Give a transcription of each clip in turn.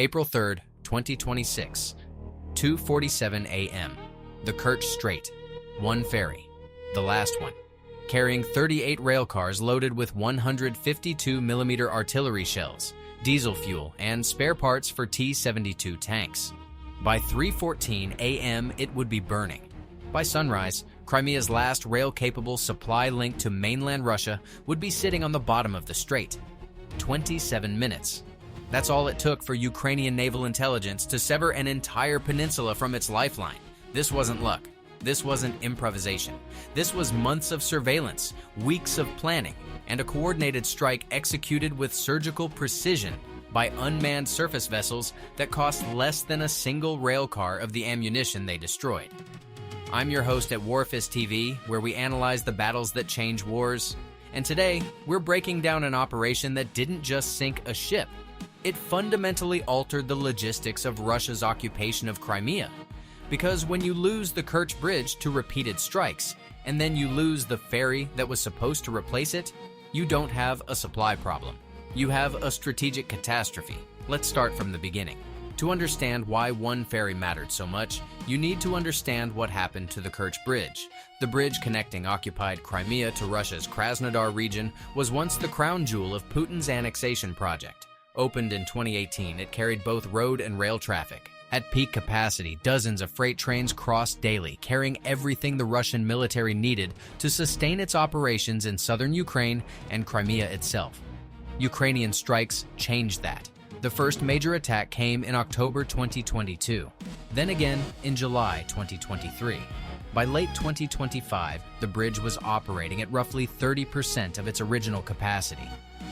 April 3, 2026, 2:47 a.m. The Kerch Strait, one ferry, the last one, carrying 38 railcars loaded with 152mm artillery shells, diesel fuel, and spare parts for T-72 tanks. By 3:14 a.m., it would be burning. By sunrise, Crimea's last rail-capable supply link to mainland Russia would be sitting on the bottom of the strait. 27 minutes. That's all it took for Ukrainian naval intelligence to sever an entire peninsula from its lifeline. This wasn't luck. This wasn't improvisation. This was months of surveillance, weeks of planning, and a coordinated strike executed with surgical precision by unmanned surface vessels that cost less than a single railcar of the ammunition they destroyed. I'm your host at WarfistTV, where we analyze the battles that change wars. And today, we're breaking down an operation that didn't just sink a ship. It fundamentally altered the logistics of Russia's occupation of Crimea. Because when you lose the Kerch Bridge to repeated strikes, and then you lose the ferry that was supposed to replace it, you don't have a supply problem. You have a strategic catastrophe. Let's start from the beginning. To understand why one ferry mattered so much, you need to understand what happened to the Kerch Bridge. The bridge connecting occupied Crimea to Russia's Krasnodar region was once the crown jewel of Putin's annexation project. Opened in 2018, it carried both road and rail traffic. At peak capacity, dozens of freight trains crossed daily, carrying everything the Russian military needed to sustain its operations in southern Ukraine and Crimea itself. Ukrainian strikes changed that. The first major attack came in October 2022, then again in July 2023. By late 2025, the bridge was operating at roughly 30% of its original capacity.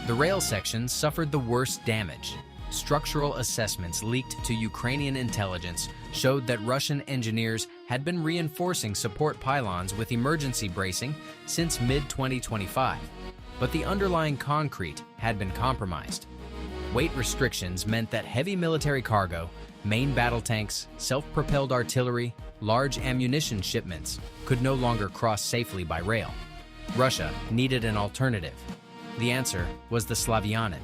The rail sections suffered the worst damage. Structural assessments leaked to Ukrainian intelligence showed that Russian engineers had been reinforcing support pylons with emergency bracing since mid-2025, but the underlying concrete had been compromised. Weight restrictions meant that heavy military cargo, main battle tanks, self-propelled artillery, large ammunition shipments could no longer cross safely by rail. Russia needed an alternative. The answer was the Slavyanin.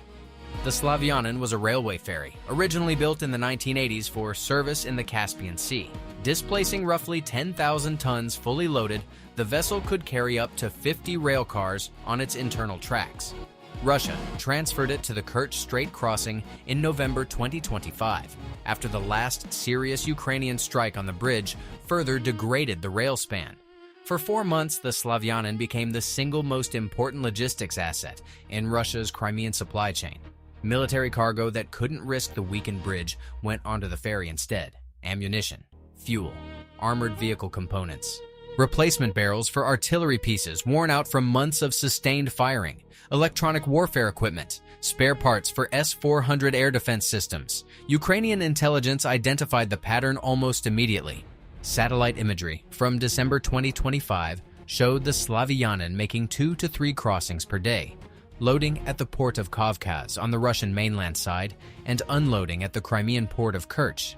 The Slavyanin was a railway ferry, originally built in the 1980s for service in the Caspian Sea. Displacing roughly 10,000 tons fully loaded, the vessel could carry up to 50 railcars on its internal tracks. Russia transferred it to the Kerch Strait crossing in November 2025, after the last serious Ukrainian strike on the bridge further degraded the rail span. For 4 months, the Slavyanin became the single most important logistics asset in Russia's Crimean supply chain. Military cargo that couldn't risk the weakened bridge went onto the ferry instead. Ammunition, fuel, armored vehicle components, replacement barrels for artillery pieces worn out from months of sustained firing, electronic warfare equipment, spare parts for S-400 air defense systems. Ukrainian intelligence identified the pattern almost immediately. Satellite imagery from December 2025 showed the Slavyanin making 2 to 3 crossings per day, loading at the port of Kavkaz on the Russian mainland side and unloading at the Crimean port of Kerch.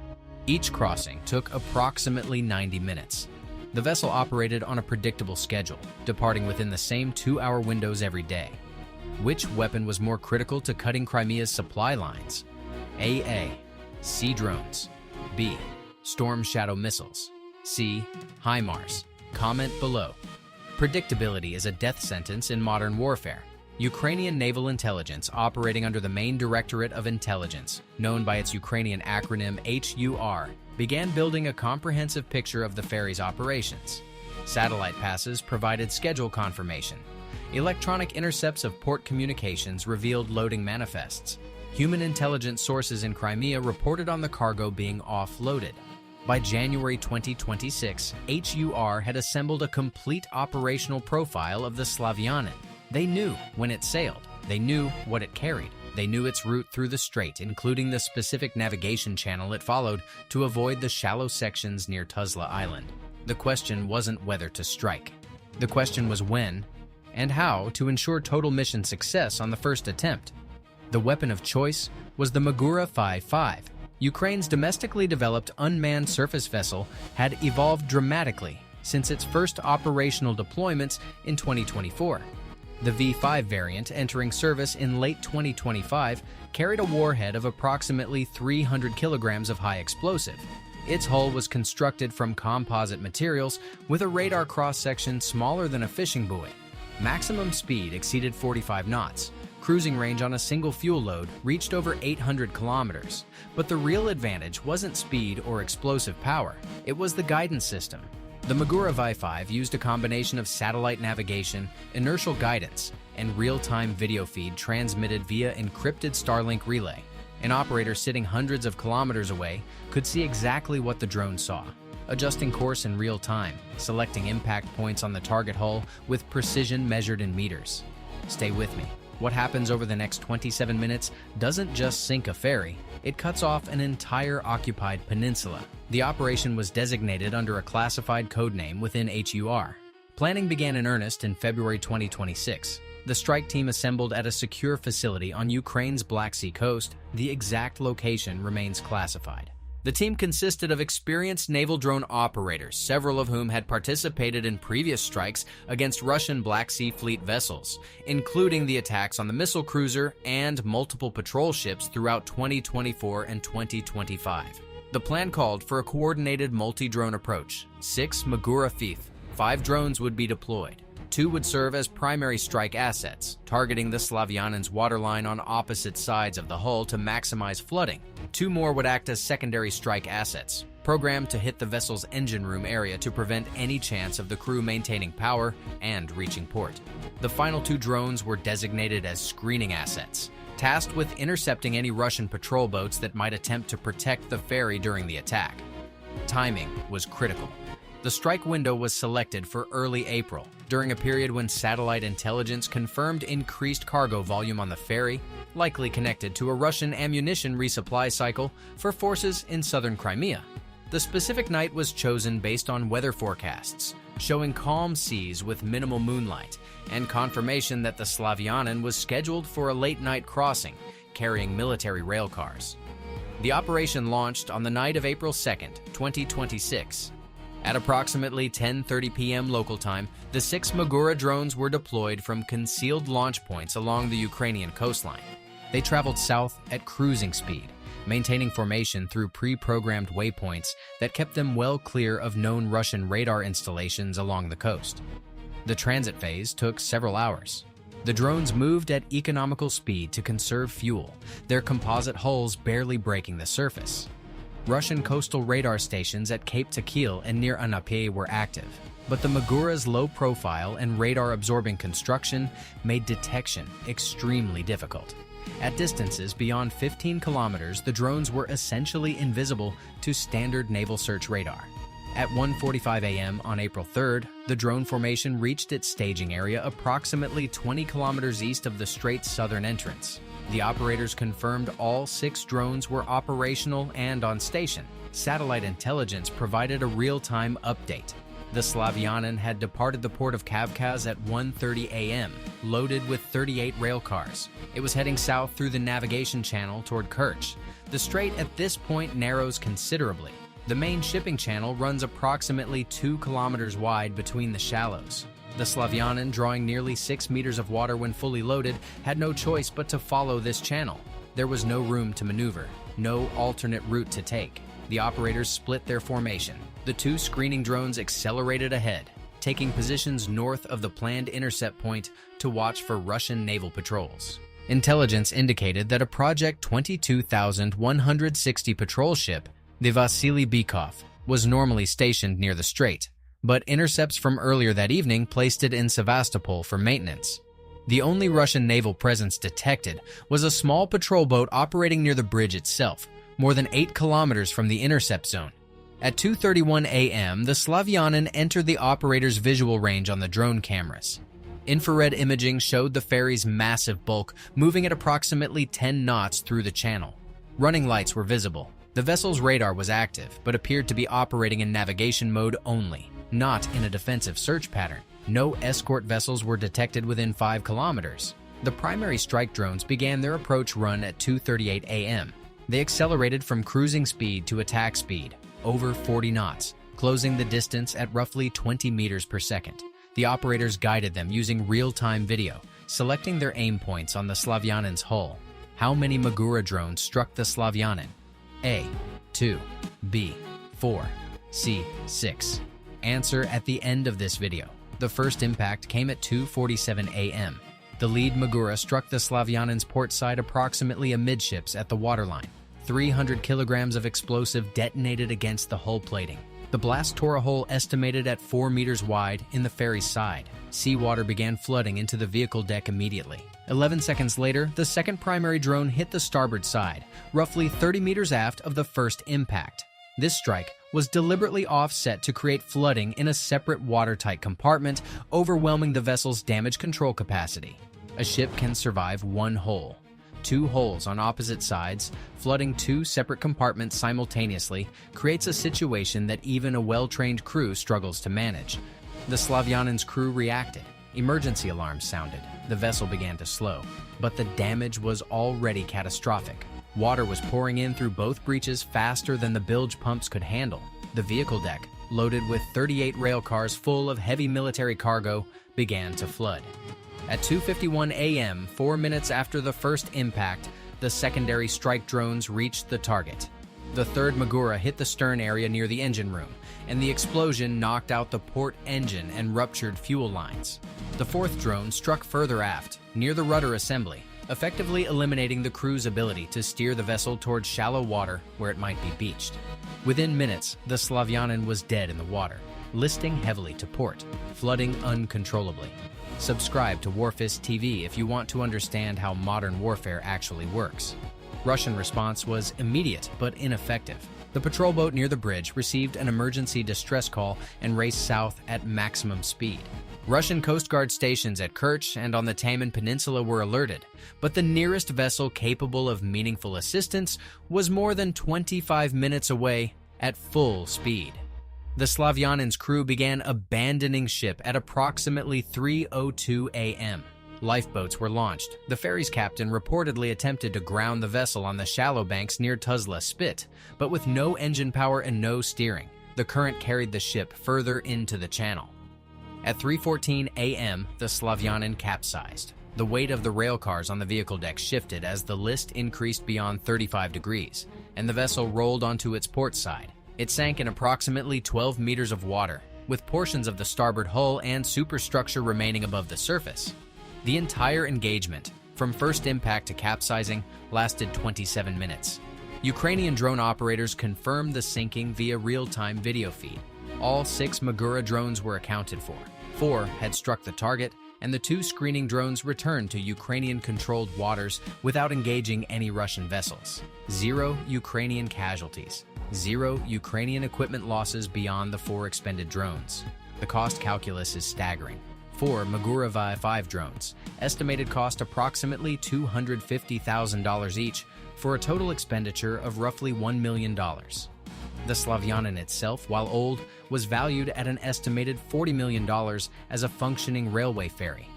Each crossing took approximately 90 minutes. The vessel operated on a predictable schedule, departing within the same 2-hour windows every day. Which weapon was more critical to cutting Crimea's supply lines? A. Sea drones. B. Storm Shadow missiles. C. HIMARS. Comment below. Predictability is a death sentence in modern warfare. Ukrainian naval intelligence, operating under the main Directorate of Intelligence, known by its Ukrainian acronym HUR, began building a comprehensive picture of the ferry's operations. Satellite passes provided schedule confirmation. Electronic intercepts of port communications revealed loading manifests. Human intelligence sources in Crimea reported on the cargo being offloaded. By January 2026, HUR had assembled a complete operational profile of the Slavyanin. They knew when it sailed. They knew what it carried. They knew its route through the strait, including the specific navigation channel it followed to avoid the shallow sections near Tuzla Island. The question wasn't whether to strike. The question was when and how to ensure total mission success on the first attempt. The weapon of choice was the Magura V5. Ukraine's domestically developed unmanned surface vessel had evolved dramatically since its first operational deployments in 2024. The V5 variant, entering service in late 2025, carried a warhead of approximately 300 kilograms of high explosive. Its hull was constructed from composite materials with a radar cross-section smaller than a fishing buoy. Maximum speed exceeded 45 knots. Cruising range on a single fuel load reached over 800 kilometers. But the real advantage wasn't speed or explosive power, it was the guidance system. The Magura V5 used a combination of satellite navigation, inertial guidance, and real-time video feed transmitted via encrypted Starlink relay. An operator sitting hundreds of kilometers away could see exactly what the drone saw, adjusting course in real time, selecting impact points on the target hull with precision measured in meters. Stay with me. What happens over the next 27 minutes doesn't just sink a ferry, it cuts off an entire occupied peninsula. The operation was designated under a classified codename within HUR. Planning began in earnest in February 2026. The strike team assembled at a secure facility on Ukraine's Black Sea coast. The exact location remains classified. The team consisted of experienced naval drone operators, several of whom had participated in previous strikes against Russian Black Sea Fleet vessels, including the attacks on the missile cruiser and multiple patrol ships throughout 2024 and 2025. The plan called for a coordinated multi-drone approach. 6 Magura V5 drones would be deployed. 2 would serve as primary strike assets, targeting the Slavyanin's waterline on opposite sides of the hull to maximize flooding. 2 more would act as secondary strike assets, programmed to hit the vessel's engine room area to prevent any chance of the crew maintaining power and reaching port. The final 2 drones were designated as screening assets, tasked with intercepting any Russian patrol boats that might attempt to protect the ferry during the attack. Timing was critical. The strike window was selected for early April, during a period when satellite intelligence confirmed increased cargo volume on the ferry, likely connected to a Russian ammunition resupply cycle for forces in southern Crimea. The specific night was chosen based on weather forecasts, showing calm seas with minimal moonlight, and confirmation that the Slavyanin was scheduled for a late-night crossing, carrying military railcars. The operation launched on the night of April 2nd, 2026. At approximately 10:30 p.m. local time, the 6 Magura drones were deployed from concealed launch points along the Ukrainian coastline. They traveled south at cruising speed, maintaining formation through pre-programmed waypoints that kept them well clear of known Russian radar installations along the coast. The transit phase took several hours. The drones moved at economical speed to conserve fuel, their composite hulls barely breaking the surface. Russian coastal radar stations at Cape Tequil and near Anapye were active, but the Magura's low profile and radar-absorbing construction made detection extremely difficult. At distances beyond 15 kilometers, the drones were essentially invisible to standard naval search radar. At 1:45 a.m. on April 3rd, the drone formation reached its staging area approximately 20 kilometers east of the strait's southern entrance. The operators confirmed all 6 drones were operational and on station. Satellite intelligence provided a real-time update. The Slavyanin had departed the port of Kavkaz at 1:30 a.m., loaded with 38 railcars. It was heading south through the navigation channel toward Kerch. The strait at this point narrows considerably. The main shipping channel runs approximately 2 kilometers wide between the shallows. The Slavyanin, drawing nearly 6 meters of water when fully loaded, had no choice but to follow this channel. There was no room to maneuver, no alternate route to take. The operators split their formation. The 2 screening drones accelerated ahead, taking positions north of the planned intercept point to watch for Russian naval patrols. Intelligence indicated that a Project 22,160 patrol ship, the Vasily Bykov, was normally stationed near the strait, but intercepts from earlier that evening placed it in Sevastopol for maintenance. The only Russian naval presence detected was a small patrol boat operating near the bridge itself, more than 8 kilometers from the intercept zone. At 2:31 a.m., the Slavyanin entered the operator's visual range on the drone cameras. Infrared imaging showed the ferry's massive bulk moving at approximately 10 knots through the channel. Running lights were visible. The vessel's radar was active, but appeared to be operating in navigation mode only, not in a defensive search pattern. No escort vessels were detected within 5 kilometers. The primary strike drones began their approach run at 2:38 a.m. They accelerated from cruising speed to attack speed, over 40 knots, closing the distance at roughly 20 meters per second. The operators guided them using real-time video, selecting their aim points on the Slavyanin's hull. How many Magura drones struck the Slavyanin? A. 2. B. 4. C. 6. Answer at the end of this video. The first impact came at 2:47 a.m. The lead Magura struck the Slavyanin's port side approximately amidships at the waterline. 300 kilograms of explosive detonated against the hull plating. The blast tore a hole estimated at 4 meters wide in the ferry's side. Seawater began flooding into the vehicle deck immediately. 11 seconds later, the second primary drone hit the starboard side, roughly 30 meters aft of the first impact. This strike was deliberately offset to create flooding in a separate watertight compartment, overwhelming the vessel's damage control capacity. A ship can survive one hole. 2 holes on opposite sides, flooding 2 separate compartments simultaneously, creates a situation that even a well-trained crew struggles to manage. The Slavyanin's crew reacted. Emergency alarms sounded. The vessel began to slow, but the damage was already catastrophic. Water was pouring in through both breaches faster than the bilge pumps could handle. The vehicle deck, loaded with 38 railcars full of heavy military cargo, began to flood. At 2:51 a.m., 4 minutes after the first impact, the secondary strike drones reached the target. The third Magura hit the stern area near the engine room, and the explosion knocked out the port engine and ruptured fuel lines. The fourth drone struck further aft, near the rudder assembly, effectively eliminating the crew's ability to steer the vessel towards shallow water where it might be beached. Within minutes, the Slavyanin was dead in the water, listing heavily to port, flooding uncontrollably. Subscribe to WarfistTV if you want to understand how modern warfare actually works. Russian response was immediate but ineffective. The patrol boat near the bridge received an emergency distress call and raced south at maximum speed. Russian Coast Guard stations at Kerch and on the Taman Peninsula were alerted, but the nearest vessel capable of meaningful assistance was more than 25 minutes away at full speed. The Slavyanin's crew began abandoning ship at approximately 3:02 a.m. Lifeboats were launched. The ferry's captain reportedly attempted to ground the vessel on the shallow banks near Tuzla Spit, but with no engine power and no steering, the current carried the ship further into the channel. At 3:14 a.m., the Slavyanin capsized. The weight of the railcars on the vehicle deck shifted as the list increased beyond 35 degrees, and the vessel rolled onto its port side. It sank in approximately 12 meters of water, with portions of the starboard hull and superstructure remaining above the surface. The entire engagement, from first impact to capsizing, lasted 27 minutes. Ukrainian drone operators confirmed the sinking via real-time video feed. All 6 Magura drones were accounted for. 4 had struck the target, and the 2 screening drones returned to Ukrainian-controlled waters without engaging any Russian vessels. 0 Ukrainian casualties. 0 Ukrainian equipment losses beyond the 4 expended drones. The cost calculus is staggering. 4 Magura V5 drones, estimated cost approximately $250,000 each, for a total expenditure of roughly $1 million. The Slavyanin itself, while old, was valued at an estimated $40 million as a functioning railway ferry.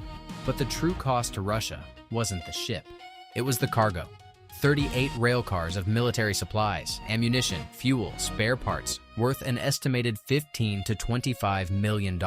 But the true cost to Russia wasn't the ship. It was the cargo. 38 railcars of military supplies, ammunition, fuel, spare parts, worth an estimated $15 to $25 million.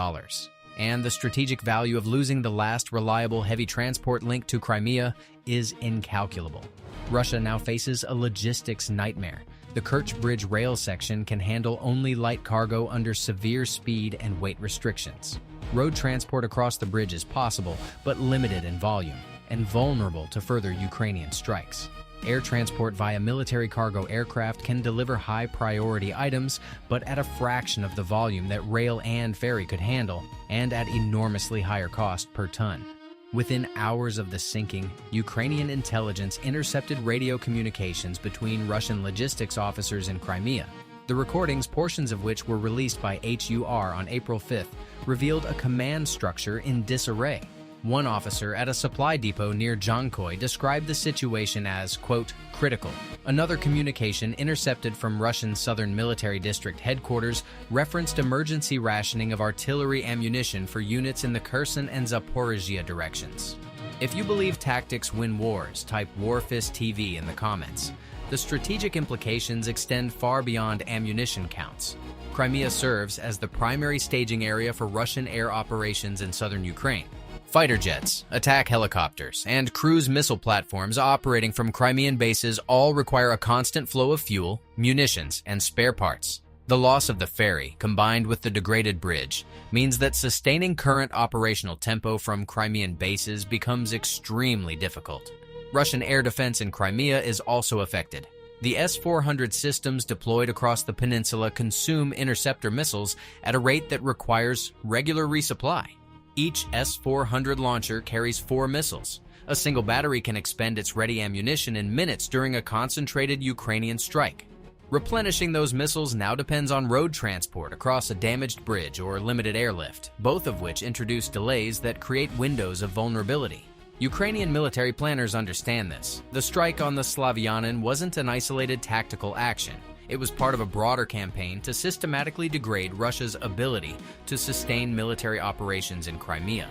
And the strategic value of losing the last reliable heavy transport link to Crimea is incalculable. Russia now faces a logistics nightmare. The Kerch Bridge rail section can handle only light cargo under severe speed and weight restrictions. Road transport across the bridge is possible, but limited in volume, and vulnerable to further Ukrainian strikes. Air transport via military cargo aircraft can deliver high-priority items, but at a fraction of the volume that rail and ferry could handle, and at enormously higher cost per ton. Within hours of the sinking, Ukrainian intelligence intercepted radio communications between Russian logistics officers in Crimea. The recordings, portions of which were released by HUR on April 5th, revealed a command structure in disarray. One officer at a supply depot near Jankoy described the situation as, quote, critical. Another communication intercepted from Russian Southern Military District headquarters referenced emergency rationing of artillery ammunition for units in the Kherson and Zaporizhia directions. If you believe tactics win wars, type WarfistTV in the comments. The strategic implications extend far beyond ammunition counts. Crimea serves as the primary staging area for Russian air operations in southern Ukraine. Fighter jets, attack helicopters, and cruise missile platforms operating from Crimean bases all require a constant flow of fuel, munitions, and spare parts. The loss of the ferry, combined with the degraded bridge, means that sustaining current operational tempo from Crimean bases becomes extremely difficult. Russian air defense in Crimea is also affected. The S-400 systems deployed across the peninsula consume interceptor missiles at a rate that requires regular resupply. Each S-400 launcher carries 4 missiles. A single battery can expend its ready ammunition in minutes during a concentrated Ukrainian strike. Replenishing those missiles now depends on road transport across a damaged bridge or limited airlift, both of which introduce delays that create windows of vulnerability. Ukrainian military planners understand this. The strike on the Slavyanin wasn't an isolated tactical action. It was part of a broader campaign to systematically degrade Russia's ability to sustain military operations in Crimea.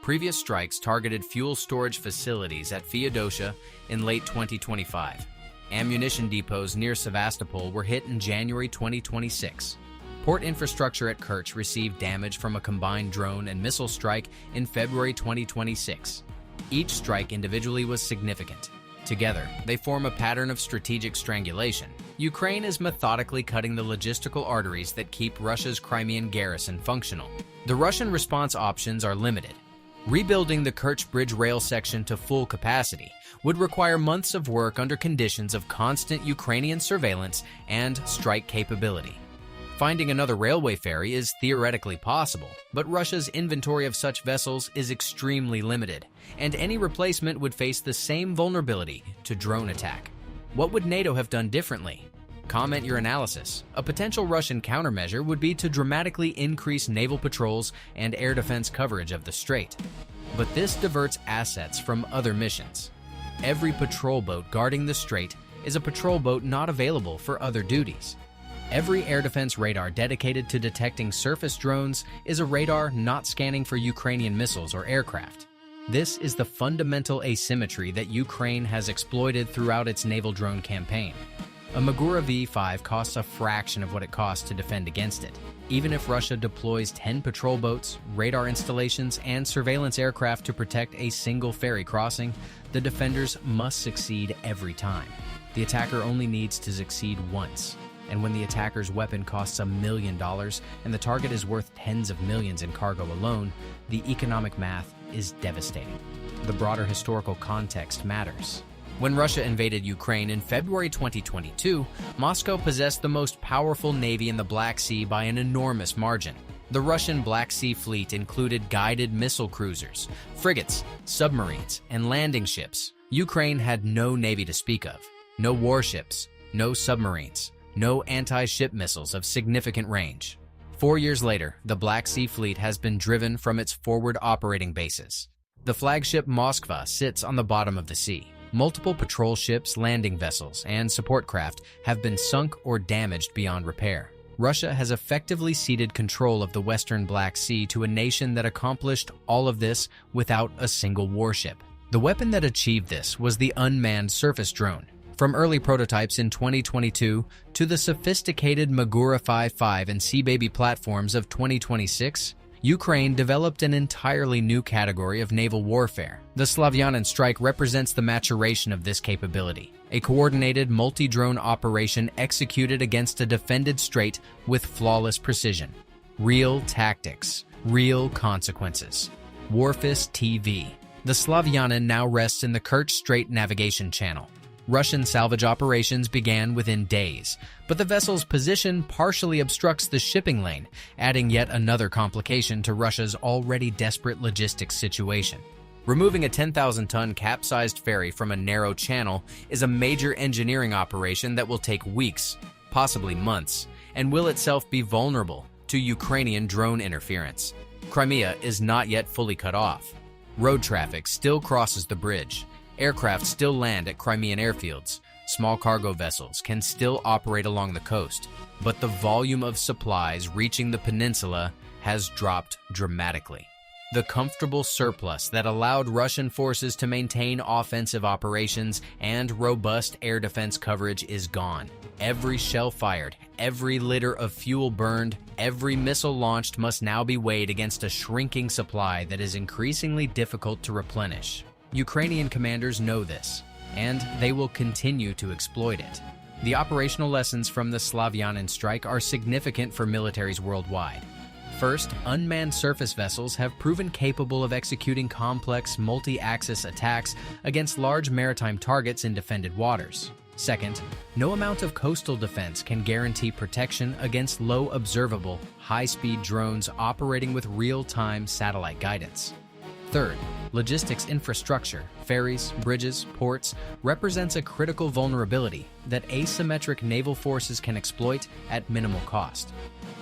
Previous strikes targeted fuel storage facilities at Feodosia in late 2025. Ammunition depots near Sevastopol were hit in January 2026. Port infrastructure at Kerch received damage from a combined drone and missile strike in February 2026. Each strike individually was significant. Together, they form a pattern of strategic strangulation. Ukraine is methodically cutting the logistical arteries that keep Russia's Crimean garrison functional. The Russian response options are limited. Rebuilding the Kerch Bridge rail section to full capacity would require months of work under conditions of constant Ukrainian surveillance and strike capability. Finding another railway ferry is theoretically possible, but Russia's inventory of such vessels is extremely limited, and any replacement would face the same vulnerability to drone attack. What would NATO have done differently? Comment your analysis. A potential Russian countermeasure would be to dramatically increase naval patrols and air defense coverage of the strait. But this diverts assets from other missions. Every patrol boat guarding the strait is a patrol boat not available for other duties. Every air defense radar dedicated to detecting surface drones is a radar not scanning for Ukrainian missiles or aircraft. This is the fundamental asymmetry that Ukraine has exploited throughout its naval drone campaign. A Magura V5 costs a fraction of what it costs to defend against it. Even if Russia deploys 10 patrol boats, radar installations, and surveillance aircraft to protect a single ferry crossing, the defenders must succeed every time. The attacker only needs to succeed once. And when the attacker's weapon costs $1 million and the target is worth tens of millions in cargo alone, the economic math is devastating. The broader historical context matters. When Russia invaded Ukraine in February 2022, Moscow possessed the most powerful navy in the Black Sea by an enormous margin. The Russian Black Sea Fleet included guided missile cruisers, frigates, submarines, and landing ships. Ukraine had no navy to speak of, no warships, no submarines, no anti-ship missiles of significant range. 4 years later, the Black Sea Fleet has been driven from its forward operating bases. The flagship Moskva sits on the bottom of the sea. Multiple patrol ships, landing vessels, and support craft have been sunk or damaged beyond repair. Russia has effectively ceded control of the western Black Sea to a nation that accomplished all of this without a single warship. The weapon that achieved this was the unmanned surface drone. From early prototypes in 2022 to the sophisticated Magura V5 and Sea Baby platforms of 2026, Ukraine developed an entirely new category of naval warfare. The Slavyanin strike represents the maturation of this capability, a coordinated multi-drone operation executed against a defended strait with flawless precision. Real tactics, real consequences. WarfistTV. The Slavyanin now rests in the Kerch Strait navigation channel. Russian salvage operations began within days, but the vessel's position partially obstructs the shipping lane, adding yet another complication to Russia's already desperate logistics situation. Removing a 10,000-ton capsized ferry from a narrow channel is a major engineering operation that will take weeks, possibly months, and will itself be vulnerable to Ukrainian drone interference. Crimea is not yet fully cut off. Road traffic still crosses the bridge. Aircraft still land at Crimean airfields. Small cargo vessels can still operate along the coast, but the volume of supplies reaching the peninsula has dropped dramatically. The comfortable surplus that allowed Russian forces to maintain offensive operations and robust air defense coverage is gone. Every shell fired, every liter of fuel burned, every missile launched must now be weighed against a shrinking supply that is increasingly difficult to replenish. Ukrainian commanders know this, and they will continue to exploit it. The operational lessons from the Slavyanin strike are significant for militaries worldwide. First, unmanned surface vessels have proven capable of executing complex, multi-axis attacks against large maritime targets in defended waters. Second, no amount of coastal defense can guarantee protection against low observable, high-speed drones operating with real-time satellite guidance. Third, logistics infrastructure, ferries, bridges, ports, represents a critical vulnerability that asymmetric naval forces can exploit at minimal cost.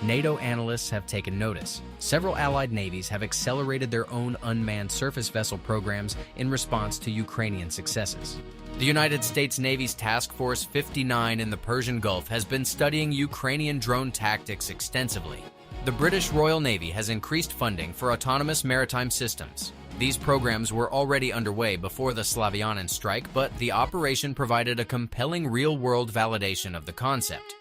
NATO analysts have taken notice. Several allied navies have accelerated their own unmanned surface vessel programs in response to Ukrainian successes. The United States Navy's Task Force 59 in the Persian Gulf has been studying Ukrainian drone tactics extensively. The British Royal Navy has increased funding for autonomous maritime systems. These programs were already underway before the Slavyanin strike, but the operation provided a compelling real-world validation of the concept.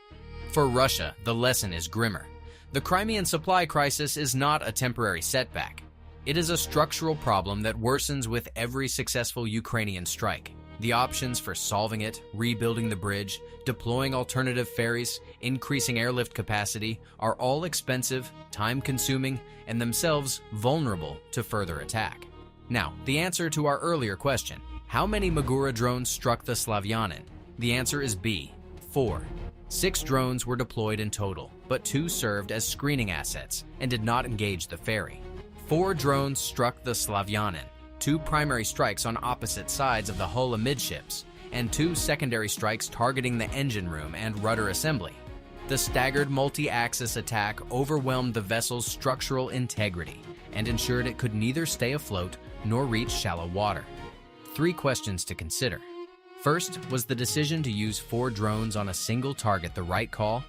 For Russia, the lesson is grimmer. The Crimean supply crisis is not a temporary setback. It is a structural problem that worsens with every successful Ukrainian strike. The options for solving it, rebuilding the bridge, deploying alternative ferries, increasing airlift capacity, are all expensive, time-consuming, and themselves vulnerable to further attack. Now, the answer to our earlier question, how many Magura drones struck the Slavyanin? The answer is B, 4. 6 drones were deployed in total, but 2 served as screening assets and did not engage the ferry. 4 drones struck the Slavyanin, 2 primary strikes on opposite sides of the hull amidships, and 2 secondary strikes targeting the engine room and rudder assembly. The staggered multi-axis attack overwhelmed the vessel's structural integrity and ensured it could neither stay afloat nor reach shallow water. 3 questions to consider. First, was the decision to use 4 drones on a single target the right call,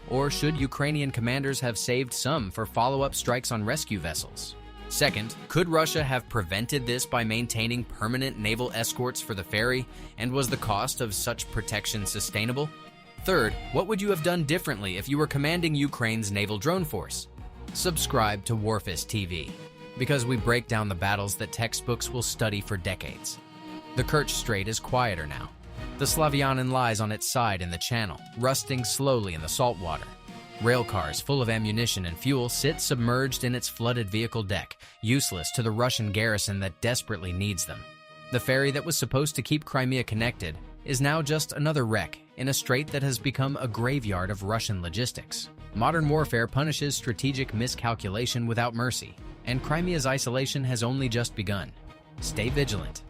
or should Ukrainian commanders have saved some for follow-up strikes on rescue vessels? Second, could Russia have prevented this by maintaining permanent naval escorts for the ferry, and was the cost of such protection sustainable? Third, what would you have done differently if you were commanding Ukraine's naval drone force? Subscribe to WarfistTV, because we break down the battles that textbooks will study for decades. The Kerch Strait is quieter now. The Slavyanin lies on its side in the channel, rusting slowly in the salt water. Railcars full of ammunition and fuel sit submerged in its flooded vehicle deck, useless to the Russian garrison that desperately needs them. The ferry that was supposed to keep Crimea connected is now just another wreck in a strait that has become a graveyard of Russian logistics. Modern warfare punishes strategic miscalculation without mercy, and Crimea's isolation has only just begun. Stay vigilant.